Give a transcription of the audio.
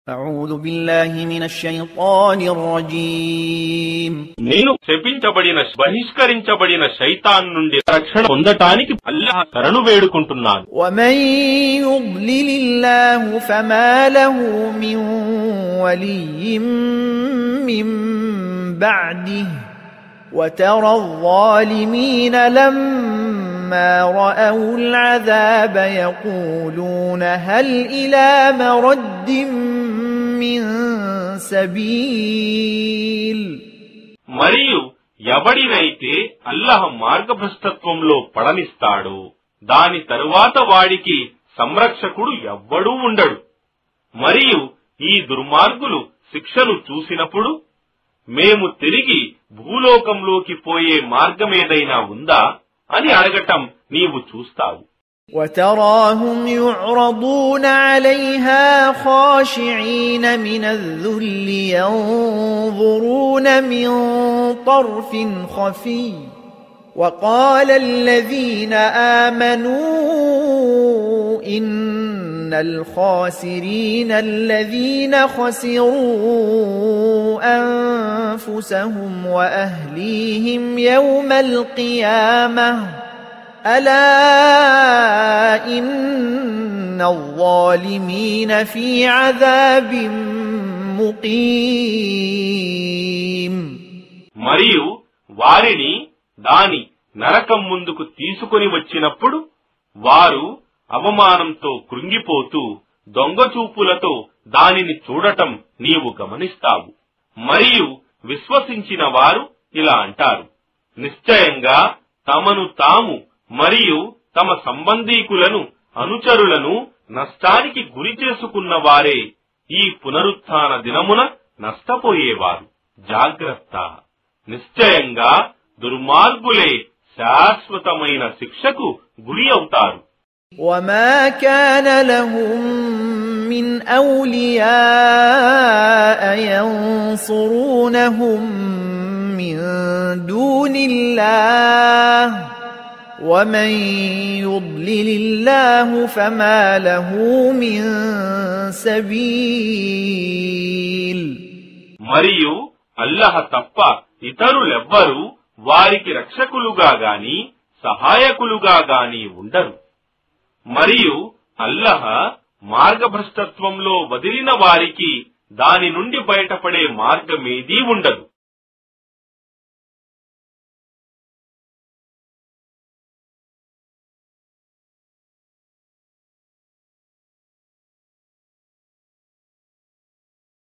أعوذ بالله من الشيطان الرجيم నేను శపించబడిన బహిష్కరించబడిన శైతాన్ నుండి రక్షణ పొందటానికి అల్లాహ్ శరణు వేడుకుంటున్నాను. ومن يضلل الله فما له من ولي من بعده وترى الظالمين لما رأوا العذاب يقولون هل إلى مرد من سبيل మరియు ఎవడినైతే అల్లాహ్ మార్గభ్రష్టత్వంలో పడనిస్తాడో దాని తరువాత వాడికి సంరక్షకుడు ఎవ్వడూ ఉండడు. మరియు ఈ దుర్మార్గులు శిక్షను చూసినప్పుడు మేము తిరిగి భూలోకంలోకి పోయే మార్గమేదైనా ఉందా అని అడగటం నీవు చూస్తావు. وتراهم يعرضون عليها خاشعين من الذل ينظرون من طرف خفي وقال الذين آمنوا إن الخاسرين الذين خسروا أنفسهم وأهليهم يوم القيامة ألا إن الظالمين في عذاب مقيم మరియు వారిని దాని నరకం ముందుకు తీసుకొని వచ్చినప్పుడు వారు అవమానంతో కృంగిపోతూ దొంగచూపులతో దానిని చూడటం నీవు గమనిస్తావు. మరియు విశ్వసించిన వారు ఇలా అంటారు, నిశ్చయంగా తమను తాము మరియు తమ సంబంధీకులను అనుచరులను నష్టానికి గురి చేసుకున్న వారే ఈ పునరుత్థాన దినమున నష్టపోయేవారు. జాగ్రత్త, నిశ్చయంగా దుర్మార్గులే శాశ్వతమైన శిక్షకు గురి అవుతారు. وما كان لهم من أولياء ينصرونهم من دون الله ومن يضلل الله فما له من سبيل మరియు అల్లాహ్ తప్ప ఇతరులెవ్వరూ వారికి రక్షకులుగా గాని సహాయకులుగా గాని ఉండరు. మరియు అల్లాహ్ మార్గభ్రష్టత్వంలో వదిలిన వారికి దాని నుండి బయటపడే మార్గమేదీ ఉండదు.